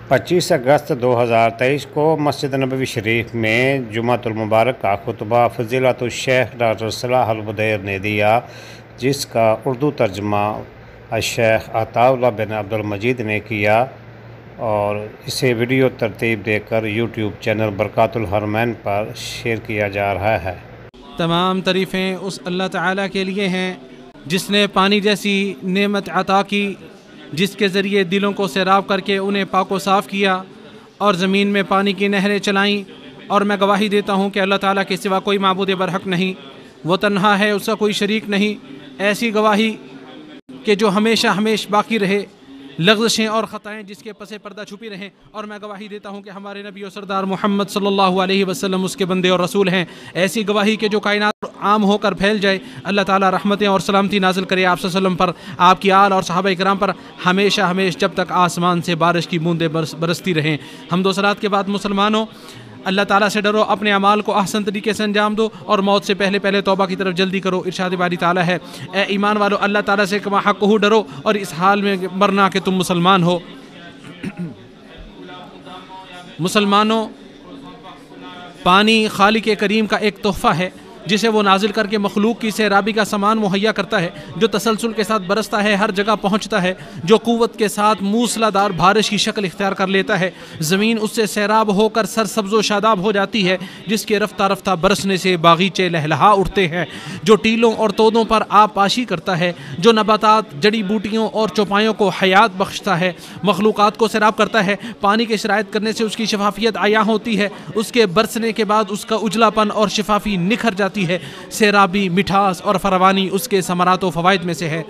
25 اگست 2023 کو مسجد نبوی شریف میں جمعۃ المبارک کا خطبہ فضیلت الشیخ ڈاکٹر صلاح البدیر نے دیا، جس کا اردو ترجمہ الشیخ عطا اللہ بن عبد المجید نے کیا، اور اسے ویڈیو ترتیب دے کر یوٹیوب چینل برکات الحرمین پر شیئر کیا جا رہا ہے۔ تمام تعریفیں اس اللہ تعالیٰ کے لیے ہیں جس نے پانی جیسی نعمت عطا کی، جس کے ذریعے دلوں کو سیراب کر کے انہیں پاک و صاف کیا اور زمین میں پانی کی نہریں چلائیں۔ اور میں گواہی دیتا ہوں کہ اللہ تعالیٰ کے سوا کوئی معبود برحق نہیں، وہ تنہا ہے، اس کا کوئی شریک نہیں۔ ایسی گواہی کہ جو ہمیشہ باقی رہے، لغزشیں اور خطائیں جس کے پس پردہ چھپی رہیں۔ اور میں گواہی دیتا ہوں کہ ہمارے نبی و سردار محمد صلی اللہ علیہ وسلم اس کے بندے اور رسول ہیں۔ ایسی گواہی کہ جو کائنات عام ہو کر پھیل جائے۔ اللہ تعالیٰ رحمتیں اور سلامتی نازل کرے آپ صلی اللہ علیہ وسلم پر، آپ کی آل اور صحابہ کرام پر ہمیشہ جب تک آسمان سے بارش کی بوندیں برستی رہیں۔ حمد و صلوات کے بعد مسلمانوں، اللہ تعالیٰ سے ڈرو، اپنے اعمال کو احسن طریقے سے انجام دو اور موت سے پہلے توبہ کی طرف جلدی کرو۔ ارشاد باری تعالیٰ ہے، اے ایمان والو، اللہ تعالیٰ سے کما حقہ ڈرو اور اس حال میں مرنا کہ تم مسلمان ہو۔ مسلمانوں، پانی خالق کریم کا ایک تحفہ ہے جسے وہ نازل کر کے مخلوق کی سیرابی کا سامان مہیا کرتا ہے، جو تسلسل کے ساتھ برستا ہے، ہر جگہ پہنچتا ہے، جو قوت کے ساتھ موسلا دار بارش کی شکل اختیار کر لیتا ہے۔ زمین اس سے سیراب ہو کر سرسبز و شاداب ہو جاتی ہے، جس کے رفتہ رفتہ برسنے سے باغیچے لہلہا اٹھتے ہیں، جو ٹیلوں اور تودوں پر آبپاشی کرتا ہے، جو نباتات، جڑی بوٹیوں اور چوپایوں کو حیات بخشتا ہے، مخلوقات کو سیراب کرتا ہے۔ پانی کی شرائط کرنے سے اس کی شفافیت عیاں ہوتی ہے، اس کے برسنے کے بعد اس کا اجلا پن اور شفافی نکھر جاتی ہے۔ سیرابی، مٹھاس اور فراوانی اس کے ثمرات و فوائد میں سے ہے۔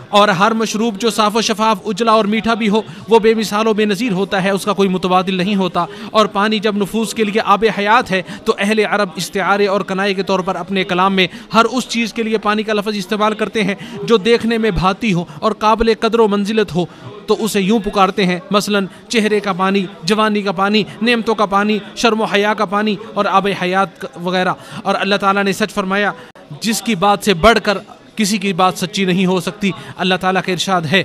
اور ہر مشروب جو صاف و شفاف، اجلا اور میٹھا بھی ہو، وہ بے مثال و بے نظیر ہوتا ہے، اس کا کوئی متبادل نہیں ہوتا۔ اور پانی جب نفوس کے لیے آب حیات ہے تو اہل عرب استعارے اور کنائے کے طور پر اپنے کلام میں ہر اس چیز کے لیے پانی کا لفظ استعمال کرتے ہیں جو دیکھنے میں بھاتی ہو اور قابل قدر و منزلت ہو، تو اسے یوں پکارتے ہیں، مثلا چہرے کا پانی، جوانی کا پانی، نعمتوں کا پانی، شرم و حیا کا پانی اور آب حیات وغیرہ۔ اور اللہ تعالیٰ نے سچ فرمایا، جس کی بات سے بڑھ کر کسی کی بات سچی نہیں ہو سکتی۔ اللہ تعالیٰ کا ارشاد ہے،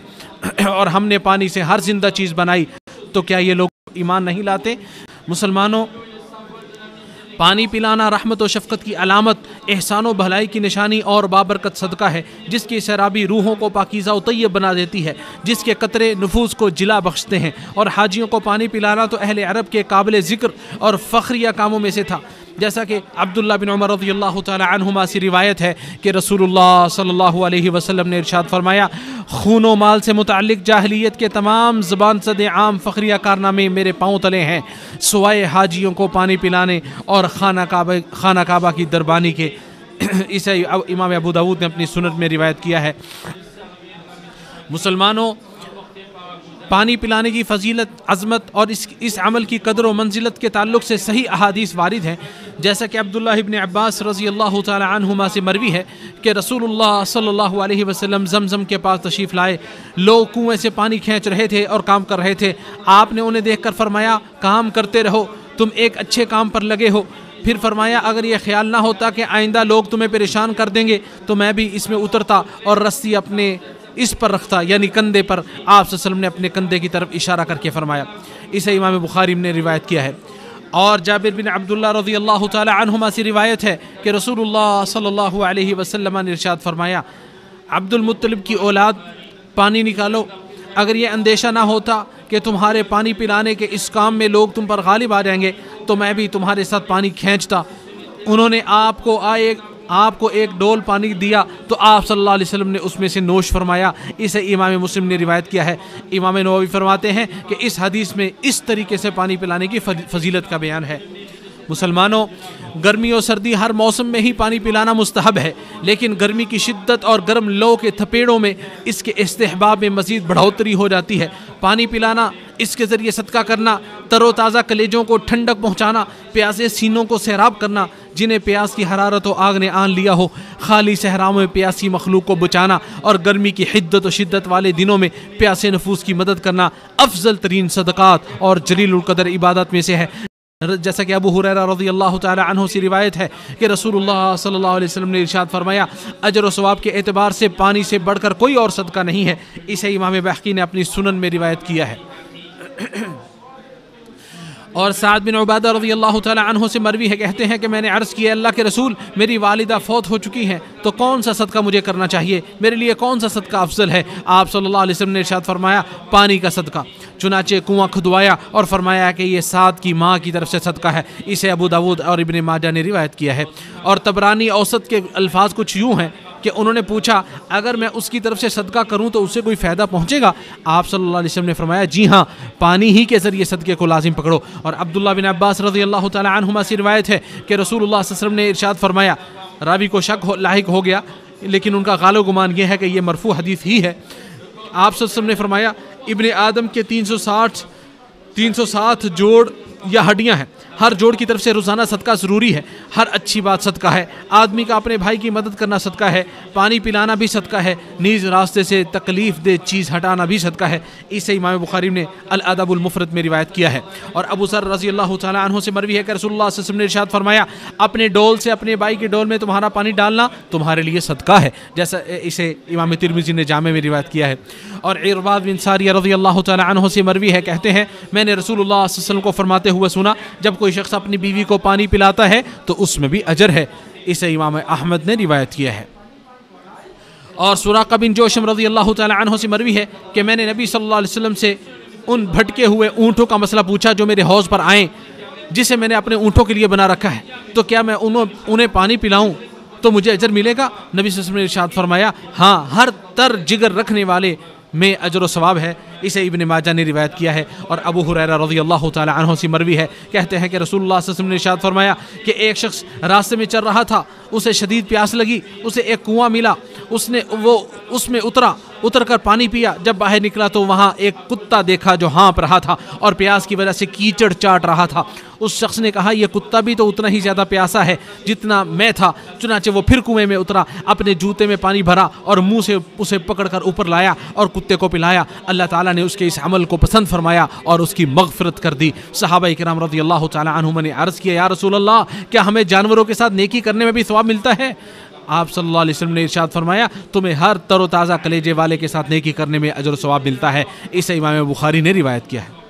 اور ہم نے پانی سے ہر زندہ چیز بنائی، تو کیا یہ لوگ ایمان نہیں لاتے؟ مسلمانوں، پانی پلانا رحمت و شفقت کی علامت، احسان و بھلائی کی نشانی اور بابرکت صدقہ ہے، جس کی سیرابی روحوں کو پاکیزہ و طیب بنا دیتی ہے، جس کے قطرے نفوس کو جلا بخشتے ہیں۔ اور حاجیوں کو پانی پلانا تو اہل عرب کے قابل ذکر اور فخریہ کاموں میں سے تھا، جیسا کہ عبداللہ بن عمر رضی اللہ تعالی عنہما سے روایت ہے کہ رسول اللہ صلی اللہ علیہ وسلم نے ارشاد فرمایا، خون و مال سے متعلق جاہلیت کے تمام زبان زد عام فخریہ کارنامے میرے پاؤں تلے ہیں، سوائے حاجیوں کو پانی پلانے اور خانہ کعبہ کی دربانی کے۔ اسے امام ابو داود نے اپنی سنن میں روایت کیا ہے۔ مسلمانوں، پانی پلانے کی فضیلت، عظمت اور اس عمل کی قدر و منزلت کے تعلق سے صحیح احادیث وارد ہیں، جیسا کہ عبداللہ ابن عباس رضی اللہ تعالی عنہما سے مروی ہے کہ رسول اللہ صلی اللہ علیہ وسلم زمزم کے پاس تشریف لائے، لوگ کنویں سے پانی کھینچ رہے تھے اور کام کر رہے تھے۔ آپ نے انہیں دیکھ کر فرمایا، کام کرتے رہو، تم ایک اچھے کام پر لگے ہو۔ پھر فرمایا، اگر یہ خیال نہ ہوتا کہ آئندہ لوگ تمہیں پریشان کر دیں گے تو میں بھی اس میں اترتا اور رسی اپنے اس پر رکھتا، یعنی کندھے پر۔ آپ صلی اللہ علیہ وسلم نے اپنے کندھے کی طرف اشارہ کر کے فرمایا۔ اسے امام بخاری نے روایت کیا ہے۔ اور جابر بن عبداللہ رضی اللہ تعالی عنہما سے روایت ہے کہ رسول اللہ صلی اللہ علیہ وسلم نے ارشاد فرمایا، عبد المطلب کی اولاد، پانی نکالو۔ اگر یہ اندیشہ نہ ہوتا کہ تمہارے پانی پلانے کے اس کام میں لوگ تم پر غالب آ جائیں گے تو میں بھی تمہارے ساتھ پانی کھینچتا۔ انہوں نے آپ کو ایک ڈول پانی دیا تو آپ صلی اللہ علیہ وسلم نے اس میں سے نوش فرمایا۔ اسے امام مسلم نے روایت کیا ہے۔ امام نووی فرماتے ہیں کہ اس حدیث میں اس طریقے سے پانی پلانے کی فضیلت کا بیان ہے۔ مسلمانوں، گرمی اور سردی ہر موسم میں ہی پانی پلانا مستحب ہے، لیکن گرمی کی شدت اور گرم لو کے تھپیڑوں میں اس کے استحباب میں مزید بڑھوتری ہو جاتی ہے۔ پانی پلانا، اس کے ذریعے صدقہ کرنا، تر و تازہ کلیجوں کو ٹھنڈک پہنچانا، پیاسے سینوں کو سیراب کرنا، جنہیں پیاس کی حرارت و آگ نے آن لیا ہو، خالی صحراؤں میں پیاسی مخلوق کو بچانا اور گرمی کی حدت و شدت والے دنوں میں پیاسے نفوس کی مدد کرنا افضل ترین صدقات اور جلیل القدر عبادت میں سے ہے۔ جیسا کہ ابو ہریرہ رضی اللہ تعالی عنہ سے روایت ہے کہ رسول اللہ صلی اللہ علیہ وسلم نے ارشاد فرمایا، اجر و ثواب کے اعتبار سے پانی سے بڑھ کر کوئی اور صدقہ نہیں ہے۔ اسے امام بحقی نے اپنی سنن میں روایت کیا ہے۔ اور سعد بن عبادہ رضی اللہ تعالی عنہ سے مروی ہے، کہتے ہیں کہ میں نے عرض کیا اللہ کے رسول میری والدہ فوت ہو چکی ہیں تو کون سا صدقہ مجھے کرنا چاہیے، میرے لیے کون سا صدقہ افضل ہے؟ آپ صلی اللہ علیہ وسلم نے ارشاد فرمایا پانی کا صدقہ۔ چنانچہ کنواں کھدوایا اور فرمایا کہ یہ سعد کی ماں کی طرف سے صدقہ ہے۔ اسے ابو داود اور ابن ماجہ نے روایت کیا ہے۔ اور طبرانی اوسط کے الفاظ کچھ یوں ہیں کہ انہوں نے پوچھا اگر میں اس کی طرف سے صدقہ کروں تو اسے کوئی فائدہ پہنچے گا؟ آپ صلی اللہ علیہ وسلم نے فرمایا جی ہاں، پانی ہی کے ذریعے صدقے کو لازم پکڑو۔ اور عبداللہ بن عباس رضی اللہ تعالی عنہما سے روایت ہے کہ رسول اللہ صلی اللہ علیہ وسلم نے ارشاد فرمایا، راوی کو شک لاحق ہو گیا لیکن ان کا غالب گمان یہ ہے کہ یہ مرفوع حدیث ہی ہے۔ آپ صلی اللہ علیہ وسلم نے فرمایا ابن آدم کے 360 جوڑ یا ہڈیاں ہیں، ہر جوڑ کی طرف سے روزانہ صدقہ ضروری ہے۔ ہر اچھی بات صدقہ ہے، آدمی کا اپنے بھائی کی مدد کرنا صدقہ ہے، پانی پلانا بھی صدقہ ہے، نیز راستے سے تکلیف دہ چیز ہٹانا بھی صدقہ ہے۔ اسے امام بخاری نے الادب المفرد میں روایت کیا ہے۔ اور ابو ذر رضی اللہ تعالی عنہ سے مروی ہے کہ رسول اللہ صلی اللہ علیہ وسلم نے ارشاد فرمایا اپنے ڈول سے اپنے بھائی کے ڈول میں تمہارا پانی ڈالنا تمہارے لیے صدقہ ہے، جیسا اسے امام ترمذی نے جامع میں روایت کیا ہے۔ اور عرباد بن ساریہ رضی اللہ تعالی عنہ سے مروی ہے، کہتے ہیں میں نے رسول اللہ صلی اللہ علیہ وسلم کو فرماتے ہوئے سنا جب کوئی شخص اپنی بیوی کو پانی پلاتا ہے تو اس میں بھی اجر ہے۔ اسے امام احمد نے روایت کیا ہے۔ اور سراقہ بن جوشم رضی اللہ تعالی عنہ سے مروی ہے کہ میں نے نبی صلی اللہ علیہ وسلم سے ان بھٹکے ہوئے اونٹوں کا مسئلہ پوچھا جو میرے حوض پر آئیں، جسے میں نے اپنے اونٹوں کے لیے بنا رکھا ہے، تو کیا میں انہیں پانی پلاؤں تو مجھے اجر ملے گا؟ نبی صلی اللہ علیہ وسلم نے ارشاد فرمایا ہاں، ہر تر جگر رکھنے والے میں اجر و ثواب ہے۔ اسے ابن ماجہ نے روایت کیا ہے۔ اور ابو ہریرہ رضی اللہ تعالی عنہ سے مروی ہے، کہتے ہیں کہ رسول اللہ صلی اللہ علیہ وسلم نے ارشاد فرمایا کہ ایک شخص راستے میں چل رہا تھا، اسے شدید پیاس لگی، اسے ایک کنواں ملا، اس میں اتر کر پانی پیا۔ جب باہر نکلا تو وہاں ایک کتا دیکھا جو ہانپ رہا تھا اور پیاس کی وجہ سے کیچڑ چاٹ رہا تھا۔ اس شخص نے کہا یہ کتا بھی تو اتنا ہی زیادہ پیاسا ہے جتنا میں تھا۔ چنانچہ وہ پھر کنویں میں اترا، اپنے جوتے میں پانی بھرا اور منہ سے اسے پکڑ کر اوپر لایا اور کتے کو پلایا۔ اللہ تعالیٰ نے اس کے اس عمل کو پسند فرمایا اور اس کی مغفرت کر دی۔ صحابہ کرام رضی اللہ تعالی عنہم نے عرض کیا یا رسول اللہ کیا ہمیں جانوروں کے ساتھ نیکی کرنے میں بھی ثواب ملتا ہے؟ آپ صلی اللہ علیہ وسلم نے ارشاد فرمایا تمہیں ہر تر و تازہ کلیجے والے کے ساتھ نیکی کرنے میں اجر و ثواب ملتا ہے۔ اسے امام بخاری نے روایت کیا ہے۔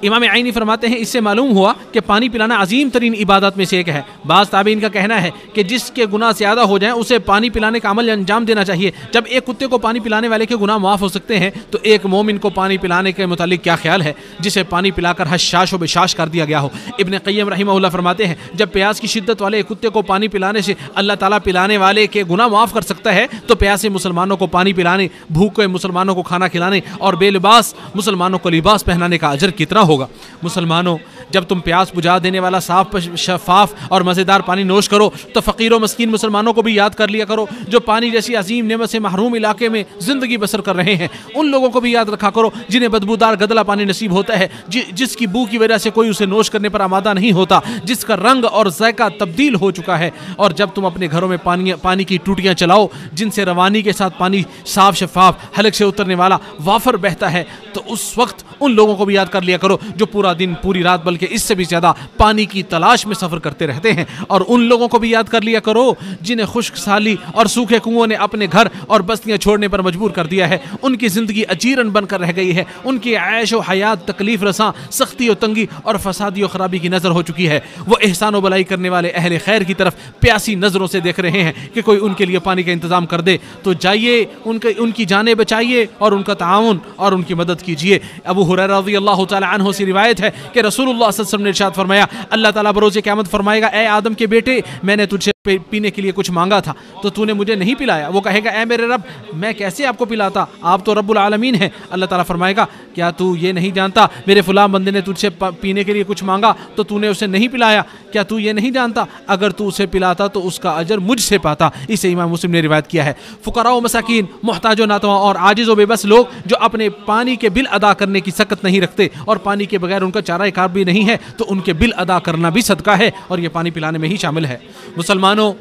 امام عینی فرماتے ہیں اس سے معلوم ہوا کہ پانی پلانا عظیم ترین عبادت میں سے ایک ہے۔ بعض تابعین کا کہنا ہے کہ جس کے گناہ زیادہ ہو جائیں اسے پانی پلانے کا عمل انجام دینا چاہیے۔ جب ایک کتے کو پانی پلانے والے کے گناہ معاف ہو سکتے ہیں تو ایک مومن کو پانی پلانے کے متعلق کیا خیال ہے جسے پانی پلا کر حشاش و بشاش کر دیا گیا ہو۔ ابن قیم رحمہ اللہ فرماتے ہیں جب پیاس کی شدت والے کتے کو پانی پلانے سے اللہ تعالیٰ پلانے والے کے گناہ معاف کر سکتا ہے تو پیاسے مسلمانوں کو پانی پلانے، بھوکے مسلمانوں کو کھانا کھلانے اور بے لباس مسلمانوں کو لباس پہنانے کا اجر کتنا ہوگا۔ مسلمانوں جب تم پیاس بجھا دینے والا صاف شفاف اور مزیدار پانی نوش کرو تو فقیر و مسکین مسلمانوں کو بھی یاد کر لیا کرو جو پانی جیسی عظیم نعمت سے محروم علاقے میں زندگی بسر کر رہے ہیں۔ ان لوگوں کو بھی یاد رکھا کرو جنہیں بدبودار گدلا پانی نصیب ہوتا ہے، جس کی بو کی وجہ سے کوئی اسے نوش کرنے پر آمادہ نہیں ہوتا، جس کا رنگ اور ذائقہ تبدیل ہو چکا ہے۔ اور جب تم اپنے گھروں میں پانی کی ٹوٹیاں چلاؤ جن سے روانی کے ساتھ پانی صاف شفاف حلق سے اترنے والا وافر بہتا ہے تو اس وقت ان لوگوں کو بھی یاد کر لیا کرو جو پورا دن پوری رات بلکہ اس سے بھی زیادہ پانی کی تلاش میں سفر کرتے رہتے ہیں۔ اور ان لوگوں کو بھی یاد کر لیا کرو جنہیں خشک سالی اور سوکھے کنووں نے اپنے گھر اور بستیاں چھوڑنے پر مجبور کر دیا ہے۔ ان کی زندگی اجیرن بن کر رہ گئی ہے، ان کی عیش و حیات تکلیف رساں، سختی و تنگی اور فسادی و خرابی کی نظر ہو چکی ہے۔ وہ احسان و بلائی کرنے والے اہل خیر کی طرف پیاسی نظروں سے دیکھ رہے ہیں کہ کوئی ان کے لیے پانی کا انتظام کر دے تو جائیے ان کی جانیں بچائیے اور ان کا تعاون اور ان کی مدد کیجیے۔ ابو ہریرہ رضی اللہ تعالی عنہ سے روایت ہے کہ رسول اللہ صلی اللہ علیہ وسلم نے ارشاد فرمایا اللہ تعالیٰ بروز قیامت فرمائے گا اے آدم کے بیٹے میں نے تجھ سے پینے کے لیے کچھ مانگا تھا تو تو نے مجھے نہیں پلایا۔ وہ کہے گا اے میرے رب میں کیسے آپ کو پلاتا، آپ تو رب العالمین ہیں۔ اللہ تعالیٰ فرمائے گا کیا تو یہ نہیں جانتا میرے فلاں بندے نے تجھ سے پینے کے لیے کچھ مانگا تو تو نے اسے نہیں پلایا؟ کیا تو یہ نہیں جانتا اگر تو اسے پلاتا تو اس کا اجر مجھ سے پاتا؟ اسے امام مسلم نے روایت کیا ہے۔ فقراء و مساکین، محتاج و ناتواں اور عاجز و بے بس لوگ جو اپنے پانی کے بل ادا کرنے کی سکت نہیں رکھتے اور پانی کے بغیر ان کا چارہ کار بھی نہیں ہے تو ان کے بل ادا کرنا بھی صدقہ ہے اور یہ پانی پلانے میں ہی شامل ہے۔ مسلمانوں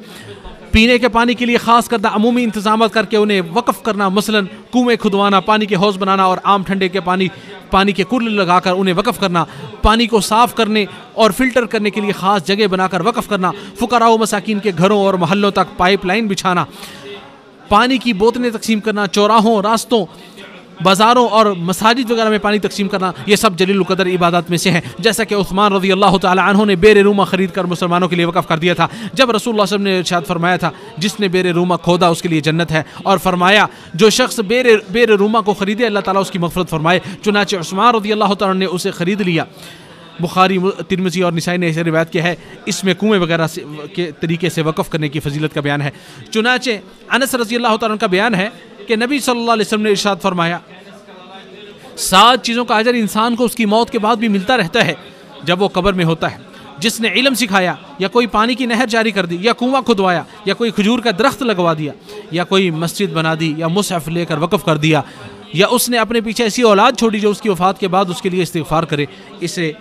پینے کے پانی کے لیے خاص کردہ عمومی انتظامات کر کے انہیں وقف کرنا، مثلا کنویں کھدوانا، پانی کے حوض بنانا اور عام ٹھنڈے کے پانی کے کل لگا کر انہیں وقف کرنا، پانی کو صاف کرنے اور فلٹر کرنے کے لیے خاص جگہ بنا کر وقف کرنا، فقراء و مساکین کے گھروں اور محلوں تک پائپ لائن بچھانا، پانی کی بوتلیں تقسیم کرنا، چوراہوں، راستوں بازاروں اور مساجد وغیرہ میں پانی تقسیم کرنا، یہ سب جلیل القدر عبادات میں سے ہیں. جیسا کہ عثمان رضی اللہ تعالی عنہ نے بیر روما خرید کر مسلمانوں کے لیے وقف کر دیا تھا. جب رسول اللہ صلی اللہ علیہ وسلم نے ارشاد فرمایا تھا جس نے بیر روما کھودا اس کے لیے جنت ہے، اور فرمایا جو شخص بیر روما کو خریدے اللہ تعالیٰ اس کی مغفرت فرمائے. چنانچہ عثمان رضی اللہ تعالیٰ نے اسے خرید لیا. بخاری، ترمذی اور نسائی نے اسے روایت کیا ہے. اس میں کنویں وغیرہ کے طریقے سے وقف کرنے کی فضیلت کا بیان ہے. چنانچہ انس رضی اللہ تعالیٰ کا بیان ہے کہ نبی صلی اللہ علیہ وسلم نے ارشاد فرمایا 7 چیزوں کا اجر انسان کو اس کی موت کے بعد بھی ملتا رہتا ہے جب وہ قبر میں ہوتا ہے. جس نے علم سکھایا، یا کوئی پانی کی نہر جاری کر دی، یا کنواں کھدوایا، یا کوئی کھجور کا درخت لگوا دیا، یا کوئی مسجد بنا دی، یا مصحف لے کر وقف کر دیا، یا اس نے اپنے پیچھے ایسی اولاد چھوڑی جو اس کی وفات کے بعد اس کے لیے استغفار کرے. اسے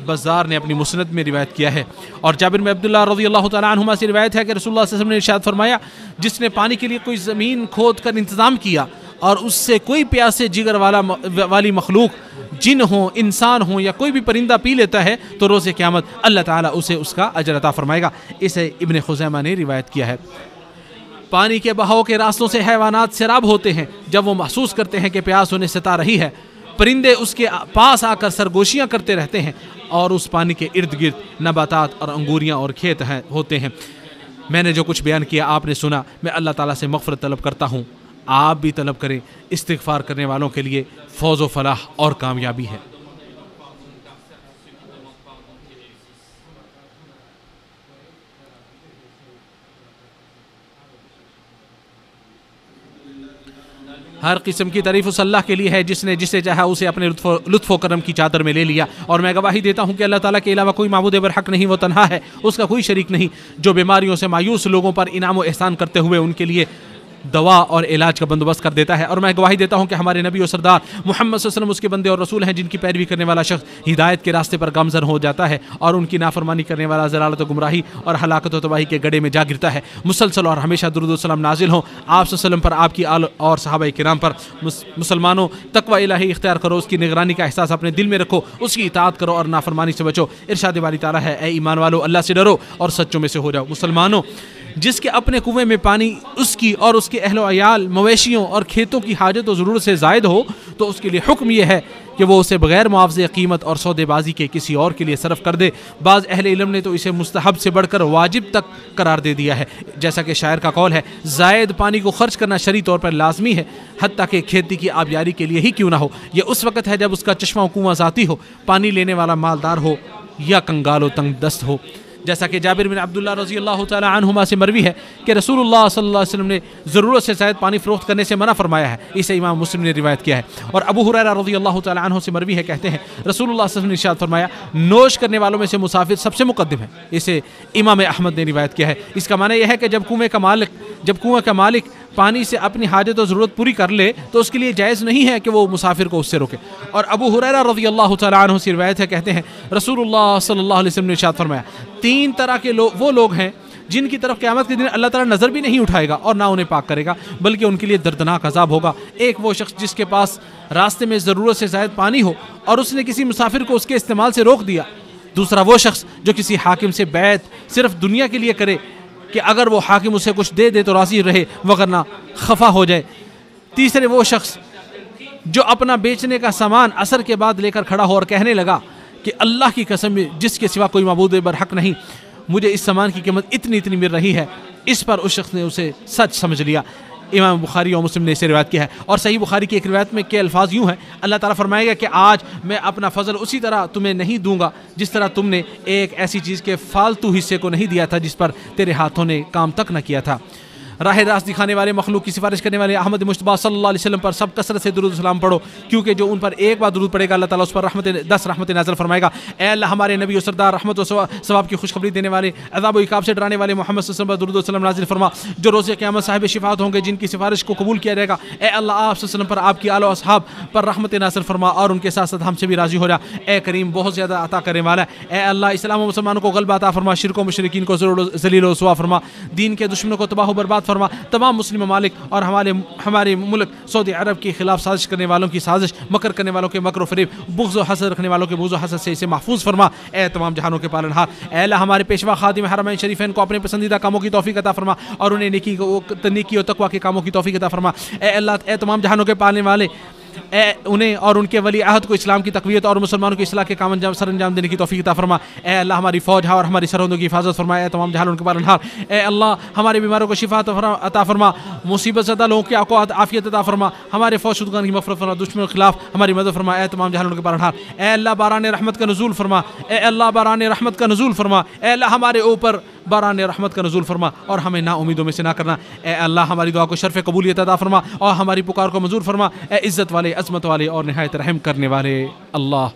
بزار نے اپنی مسند میں روایت کیا ہے. اور جابر بن عبداللہ رضی اللہ تعالیٰ عنہما سے روایت ہے کہ رسول اللہ صلی اللہ علیہ وسلم نے ارشاد فرمایا جس نے پانی کے لیے کوئی زمین کھود کر انتظام کیا اور اس سے کوئی پیاسے جگر والی مخلوق، جن ہوں، انسان ہوں، یا کوئی بھی پرندہ پی لیتا ہے تو روز قیامت اللہ تعالیٰ اسے اس کا اجر عطا فرمائے گا. اسے ابن خزیمہ نے روایت کیا ہے. پانی کے بہاؤ کے راستوں سے حیوانات سیراب ہوتے ہیں. جب وہ محسوس کرتے ہیں کہ پیاس انہیں ستا رہی ہے، پرندے اس کے پاس آ کر سرگوشیاں کرتے رہتے ہیں، اور اس پانی کے ارد گرد نباتات اور انگوریاں اور کھیت ہوتے ہیں. میں نے جو کچھ بیان کیا آپ نے سنا. میں اللہ تعالیٰ سے مغفرت طلب کرتا ہوں، آپ بھی طلب کریں. استغفار کرنے والوں کے لیے فوز و فلاح اور کامیابی ہے. ہر قسم کی تعریف اس اللہ کے لیے ہے جس نے جسے چاہا اسے اپنے لطف و کرم کی چادر میں لے لیا. اور میں گواہی دیتا ہوں کہ اللہ تعالیٰ کے علاوہ کوئی معبود برحق نہیں، وہ تنہا ہے، اس کا کوئی شریک نہیں، جو بیماریوں سے مایوس لوگوں پر انعام و احسان کرتے ہوئے ان کے لیے دوا اور علاج کا بندوبست کر دیتا ہے. اور میں گواہی دیتا ہوں کہ ہمارے نبی و سردار محمد صلی اللہ علیہ وسلم اس کے بندے اور رسول ہیں جن کی پیروی کرنے والا شخص ہدایت کے راستے پر گامزن ہو جاتا ہے، اور ان کی نافرمانی کرنے والا ضلالت و گمراہی اور ہلاکت و تباہی کے گڑھے میں جا گرتا ہے. مسلسل اور ہمیشہ درود و سلام نازل ہوں آپ صلی اللہ علیہ وسلم پر، آپ کی آل اور صحابہ کرام پر. مسلمانوں، تقوی الہی اختیار کرو، اس کی نگرانی کا احساس اپنے دل میں رکھو، اس کی اطاعت کرو اور نافرمانی سے بچو. ارشاد باری تعالیٰ ہے اے ایمان والو اللہ سے ڈرو اور سچوں میں سے ہو جاؤ. مسلمانوں، جس کے اپنے کنویں میں پانی اس کی اور اس کے اہل و عیال، مویشیوں اور کھیتوں کی حاجت و ضرورت سے زائد ہو تو اس کے لیے حکم یہ ہے کہ وہ اسے بغیر معاوضے قیمت اور سودے بازی کے کسی اور کے لیے صرف کر دے. بعض اہل علم نے تو اسے مستحب سے بڑھ کر واجب تک قرار دے دیا ہے. جیسا کہ شاعر کا قول ہے زائد پانی کو خرچ کرنا شرعی طور پر لازمی ہے، حتیٰ کہ کھیتی کی آبیاری کے لیے ہی کیوں نہ ہو. یہ اس وقت ہے جب اس کا چشمہ و کنواں ذاتی ہو، پانی لینے والا مالدار ہو یا کنگال و تنگ دست ہو. جیسا کہ جابر بن عبداللہ رضی اللہ تعالی عنہما سے مروی ہے کہ رسول اللہ صلی اللہ علیہ وسلم نے ضرورت سے زائد پانی فروخت کرنے سے منع فرمایا ہے. اسے امام مسلم نے روایت کیا ہے. اور ابو ہریرہ رضی اللہ تعالی عنہ سے مروی ہے، کہتے ہیں رسول اللہ صلی اللہ علیہ وسلم نے ارشاد فرمایا نوش کرنے والوں میں سے مسافر سب سے مقدم ہے. اسے امام احمد نے روایت کیا ہے. اس کا معنی یہ ہے کہ جب کنویں کا مالک پانی سے اپنی حاجت و ضرورت پوری کر لے تو اس کے لیے جائز نہیں ہے کہ وہ مسافر کو اس سے روکے. اور ابو ہریرہ رضی اللہ تعالی عنہ سے روایت ہے، کہتے ہیں رسول اللہ صلی اللہ علیہ وسلم نے ارشاد فرمایا 3 طرح کے وہ لوگ ہیں جن کی طرف قیامت کے دن اللہ تعالیٰ نظر بھی نہیں اٹھائے گا اور نہ انہیں پاک کرے گا، بلکہ ان کے لیے دردناک عذاب ہوگا. ایک وہ شخص جس کے پاس راستے میں ضرورت سے زائد پانی ہو اور اس نے کسی مسافر کو اس کے استعمال سے روک دیا. دوسرا وہ شخص جو کسی حاکم سے بیعت صرف دنیا کے لیے کرے کہ اگر وہ حاکم اسے کچھ دے دے تو راضی رہے وگرنہ خفا ہو جائے. تیسرے وہ شخص جو اپنا بیچنے کا سامان عصر کے بعد لے کر کھڑا ہو اور کہنے لگا کہ اللہ کی قسم جس کے سوا کوئی معبود برحق نہیں، مجھے اس سامان کی قیمت اتنی مل رہی ہے. اس پر اس شخص نے اسے سچ سمجھ لیا. امام بخاری اور مسلم نے اسے روایت کیا ہے. اور صحیح بخاری کی ایک روایت میں کے الفاظ یوں ہیں، اللہ تعالیٰ فرمائے گا کہ آج میں اپنا فضل اسی طرح تمہیں نہیں دوں گا جس طرح تم نے ایک ایسی چیز کے فالتو حصے کو نہیں دیا تھا جس پر تیرے ہاتھوں نے کام تک نہ کیا تھا. راہ راست دکھانے والے، مخلوق کی سفارش کرنے والے احمد مجتبیٰ صلی اللہ علیہ وسلم پر سب کثرت سے درود و سلام پڑھو، کیونکہ جو ان پر ایک بار درود پڑے گا اللہ تعالیٰ اس پر 10 رحمت نازل فرمائے گا. اے اللہ ہمارے نبی و سردار رحمت و ثواب کی خوشخبری دینے والے، عذاب و عقاب سے ڈرانے والے محمد صلی اللہ علیہ وسلم پر درود و سلام نازل فرما، جو روز قیامت صاحب شفاعت ہوں گے جن کی سفارش کو قبول کیا جائے گا. اے اللہ آپ صلی اللہ علیہ وسلم پر، آپ کی آل و اصحاب پر رحمت نازل فرما اور ان کے ساتھ ساتھ ہم سے بھی راضی ہو جا. اے کریم بہت زیادہ عطا کرنے والا، اے اللہ اسلام و مسلمانوں کو غلبہ عطا فرما، شرک و مشرکین کو ذلیل و رسوا فرما، دین کے دشمنوں کو تباہ و برباد حفاظت فرما، تمام مسلم ممالک اور ہمارے ملک سعودی عرب کے خلاف سازش کرنے والوں کی سازش، مکر کرنے والوں کے مکر و فریب، بغض و حسد رکھنے والوں کے بغض و حسد سے اسے محفوظ فرما اے تمام جہانوں کے پالنہار۔ اے اللہ ہمارے پیشوا خادم حرمین شریفین کو اپنے پسندیدہ کاموں کی توفیق عطا فرما اور انہیں نیکی و تقوی کے کاموں کی توفیق عطا فرما۔ اے اللہ اے تمام جہانوں کے پالنے والے، انہیں اور ان کے ولی عہد کو اسلام کی تقویت اور مسلمانوں کی اصلاح کے کام سر انجام دینے کی توفیق عطا فرما۔ اے اللہ ہماری فوج اور ہماری سرحدوں کی حفاظت فرما اے تمام جہانوں کے پالنہار۔ اے اللہ ہمارے بیماروں کو شفا عطا فرما، مصیبت زدہ لوگوں کی عافیت عطا فرما، ہمارے فوج شدگان کی مغفرت فرما، دشمنوں کے خلاف ہماری مدد فرما اے تمام جہانوں کے پالنہار۔ اے اللہ باران رحمت کا نزول فرما، اے اللہ باران رحمت کا نزول فرما، اے اللہ ہمارے اوپر باران رحمت کا نزول فرما اور ہمیں نا امیدوں میں سے نہ کرنا۔ اے اللہ ہماری دعا کو شرف قبولیت عطا فرما اور ہماری پکار کو منظور فرما اے عزت والے، عظمت والے اور نہایت رحم کرنے والے اللہ۔